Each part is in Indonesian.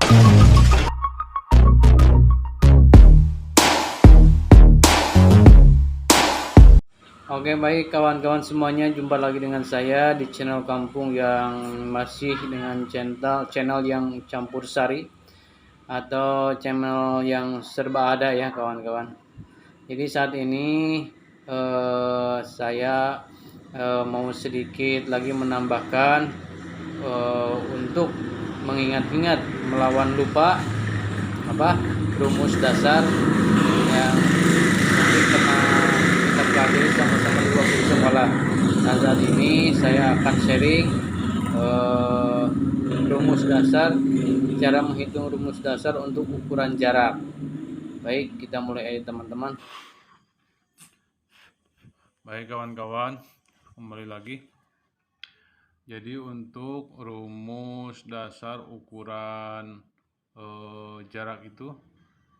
Oke, baik kawan-kawan semuanya, jumpa lagi dengan saya di channel kampung yang masih dengan channel yang campur sari atau channel yang serba ada ya kawan-kawan. Jadi saat ini saya mau sedikit lagi menambahkan untuk mengingat-ingat melawan lupa rumus dasar yang mungkin pernah kita pelajari sama-sama di waktu sekolah. Nah, saat ini saya akan sharing rumus dasar, cara menghitung rumus dasar untuk ukuran jarak. Baik, kita mulai aja teman-teman. Baik kawan-kawan, kembali lagi. Jadi untuk rumus dasar ukuran jarak itu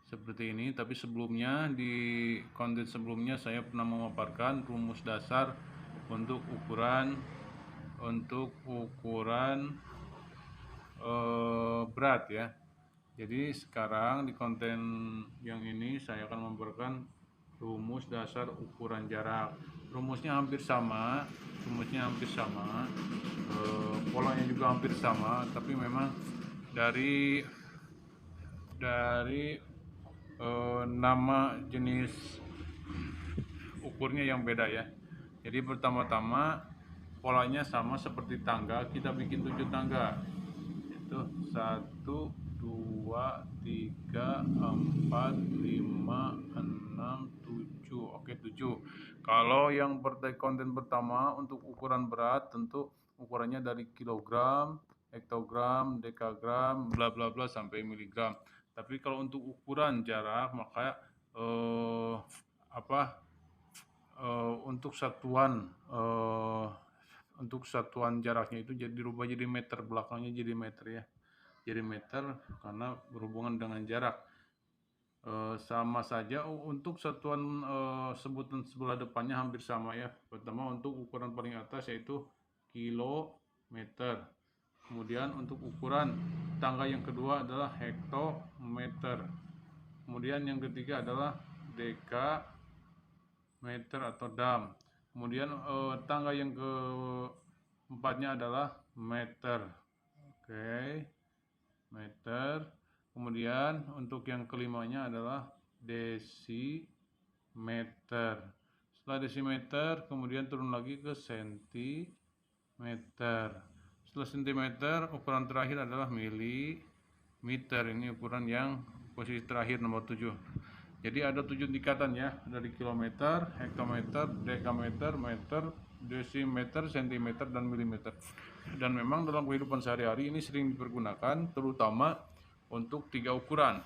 seperti ini. Tapi sebelumnya di konten sebelumnya saya pernah memaparkan rumus dasar untuk ukuran berat ya. Jadi sekarang di konten yang ini saya akan memaparkan rumus dasar ukuran jarak. Rumusnya hampir sama, polanya juga hampir sama, tapi memang dari nama jenis ukurnya yang beda ya. Jadi pertama-tama polanya sama seperti tangga, kita bikin 7 tangga. Itu 1, 2, 3, 4, 5, 6, 7. Oke, 7. Kalau yang konten pertama untuk ukuran berat tentu ukurannya dari kilogram, hektogram, dekagram, bla bla bla sampai miligram. Tapi kalau untuk ukuran jarak maka eh, apa untuk satuan jaraknya itu jadi dirubah jadi meter, belakangnya jadi meter ya. Jadi meter karena berhubungan dengan jarak. Sama saja untuk satuan sebutan sebelah depannya hampir sama ya. Pertama untuk ukuran paling atas yaitu kilometer. Kemudian untuk ukuran tangga yang kedua adalah hektometer. Kemudian yang ketiga adalah dekameter atau dam. Kemudian tangga yang keempatnya adalah meter. Oke, meter. Kemudian untuk yang kelimanya adalah desimeter. Setelah desimeter, kemudian turun lagi ke sentimeter. Setelah sentimeter, ukuran terakhir adalah milimeter. Ini ukuran yang posisi terakhir nomor 7. Jadi ada 7 tingkatan ya, dari kilometer, hektometer, dekameter, meter, desimeter, sentimeter, dan milimeter. Dan memang dalam kehidupan sehari-hari ini sering dipergunakan terutama untuk 3 ukuran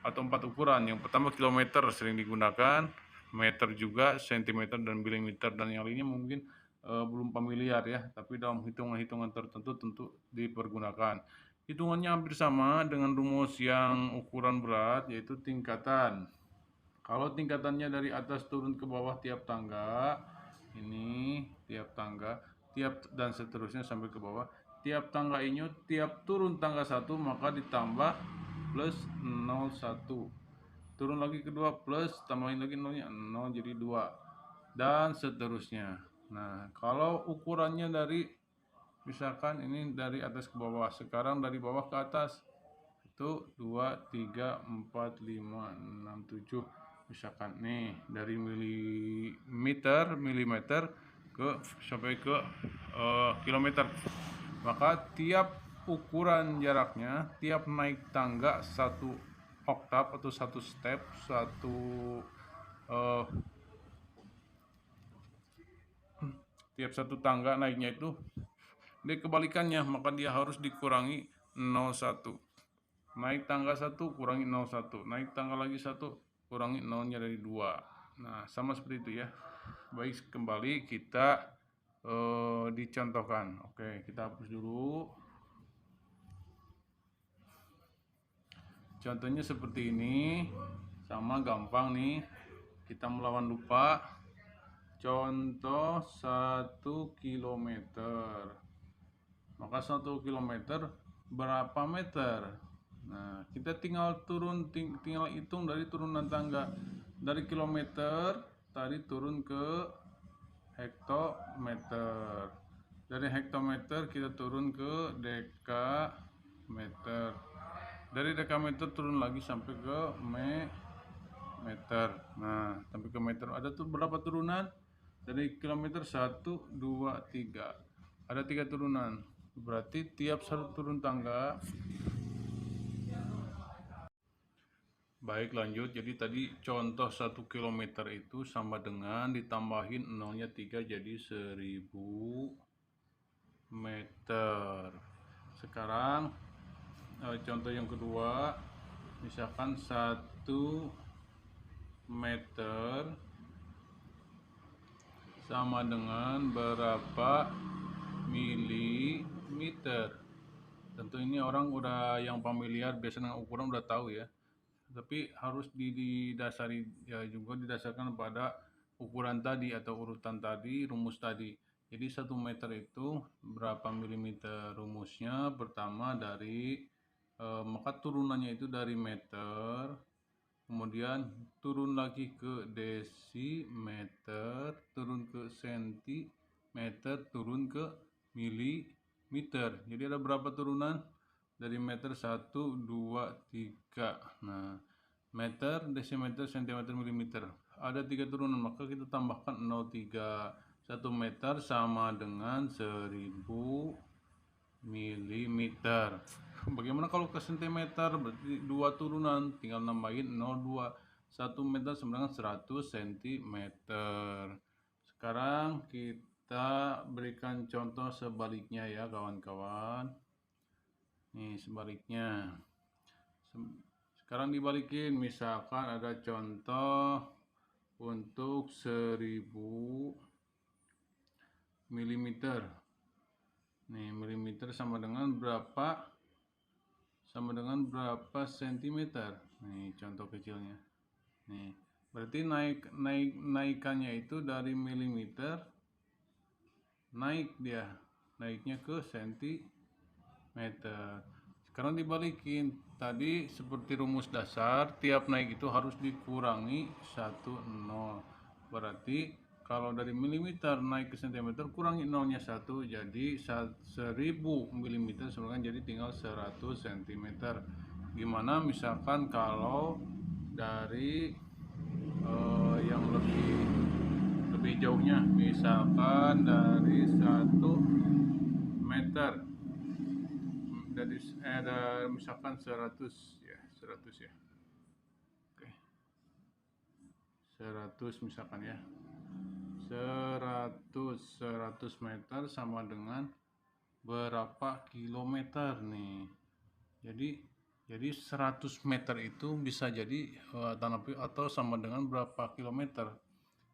atau 4 ukuran. Yang pertama kilometer sering digunakan, meter juga, sentimeter, dan milimeter, dan yang lainnya mungkin belum familiar ya, tapi dalam hitungan-hitungan tertentu tentu dipergunakan. Hitungannya hampir sama dengan rumus yang ukuran berat, yaitu tingkatan. Kalau tingkatannya dari atas turun ke bawah tiap tangga, ini tiap tangga, dan seterusnya sampai ke bawah. Tiap tangga ini, tiap turun tangga 1 maka ditambah plus 01. Turun lagi kedua plus, tambahin lagi nolnya 0 jadi 2. Dan seterusnya. Nah, kalau ukurannya dari misalkan ini dari atas ke bawah, sekarang dari bawah ke atas. Itu 2, 3, 4, 5, 6, 7. Misalkan nih dari milimeter ke sampai ke kilometer. Maka tiap ukuran jaraknya, tiap naik tangga 1 oktav atau 1 step, tiap 1 tangga naiknya itu dia kebalikannya, maka dia harus dikurangi 0,1. Naik tangga 1 kurangi 0,1, naik tangga lagi 1 kurangi 0-nya dari 2. Nah, sama seperti itu ya. Baik, kembali kita dicontohkan. Oke, kita hapus dulu. Contohnya seperti ini. Sama gampang nih. Kita melawan lupa. Contoh 1 kilometer. Maka 1 kilometer berapa meter? Nah, kita tinggal tinggal hitung dari turunan tangga. Dari kilometer tadi turun ke hektometer. Dari hektometer kita turun ke dekameter. Dari dekameter turun lagi sampai ke meter. Nah, sampai ke meter. Ada tuh berapa turunan? Dari kilometer 1, 2, 3. Ada 3 turunan. Berarti tiap satu turun tangga. Baik, lanjut. Jadi tadi contoh 1 kilometer itu sama dengan ditambahin nolnya 3 jadi 1000 meter. Sekarang contoh yang kedua, misalkan 1 meter sama dengan berapa milimeter. Tentu ini orang udah yang familiar biasa dengan ukuran udah tahu ya. Tapi harus didasari ya, juga didasarkan pada ukuran tadi atau urutan tadi, rumus tadi. Jadi 1 meter itu berapa milimeter? Rumusnya pertama dari maka turunannya itu dari meter, kemudian turun lagi ke desimeter, turun ke sentimeter, turun ke milimeter. Jadi ada berapa turunan? Dari meter 1, 2, 3. Nah, meter, desimeter, sentimeter, milimeter. Ada 3 turunan, maka kita tambahkan 0,3. 1 meter sama dengan 1000 milimeter. Bagaimana kalau ke sentimeter? Berarti 2 turunan, tinggal nambahin 0,2. 1 meter sama dengan 100 cm. Sekarang kita berikan contoh sebaliknya ya kawan-kawan. Nih sebaliknya. Sekarang dibalikin, misalkan ada contoh untuk 1000 milimeter. Nih milimeter sama dengan berapa? Sama dengan berapa sentimeter? Nih contoh kecilnya. Nih berarti naikannya itu dari milimeter naiknya ke sentimeter. Sekarang dibalikin, tadi seperti rumus dasar, tiap naik itu harus dikurangi 1 nol. Berarti kalau dari milimeter naik ke sentimeter kurangi nolnya 1, jadi 1000 milimeter sebenarnya jadi tinggal 100 cm. Gimana misalkan kalau dari yang lebih jauhnya, misalkan dari 1 meter, dari ada misalkan 100 ya, 100 ya. Oke. 100 misalkan ya. 100 meter sama dengan berapa kilometer nih. Jadi 100 meter itu bisa jadi atau sama dengan berapa kilometer.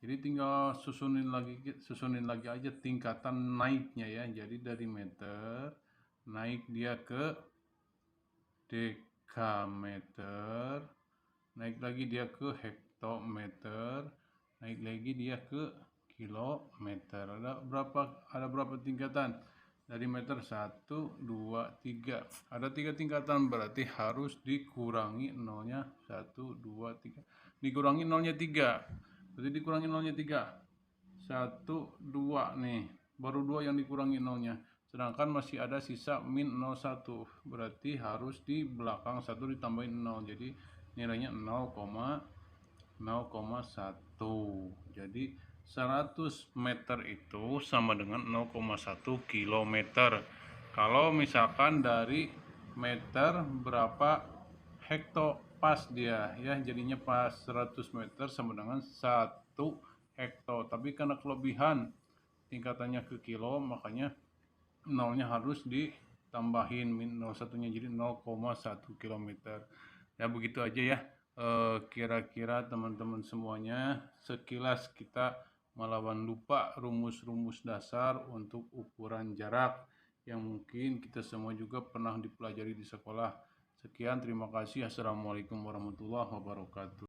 Jadi tinggal susunin lagi aja tingkatan naiknya ya. Jadi dari meter naik dia ke dekameter, naik lagi dia ke hektometer, naik lagi dia ke kilometer. Ada berapa tingkatan? Dari meter 1, 2, 3. Ada 3 tingkatan, berarti harus dikurangi nolnya 1, 2, 3. Dikurangi nolnya 3. Berarti dikurangi nolnya 3. 1, 2 nih. Baru 2 yang dikurangi nolnya. Sedangkan masih ada sisa min 0,1. Berarti harus di belakang 1 ditambahin 0. Jadi nilainya 0,1. Jadi 100 meter itu sama dengan 0,1 kilometer. Kalau misalkan dari meter berapa hekto pas dia ya, jadinya pas 100 meter sama dengan 1 hekto. Tapi karena kelebihan tingkatannya ke kilo, makanya nolnya harus ditambahin min 0,1-nya jadi 0,1 kilometer. Ya begitu aja ya. Kira-kira teman-teman semuanya, sekilas kita melawan lupa rumus-rumus dasar untuk ukuran jarak yang mungkin kita semua juga pernah dipelajari di sekolah. Sekian, terima kasih. Assalamualaikum warahmatullahi wabarakatuh.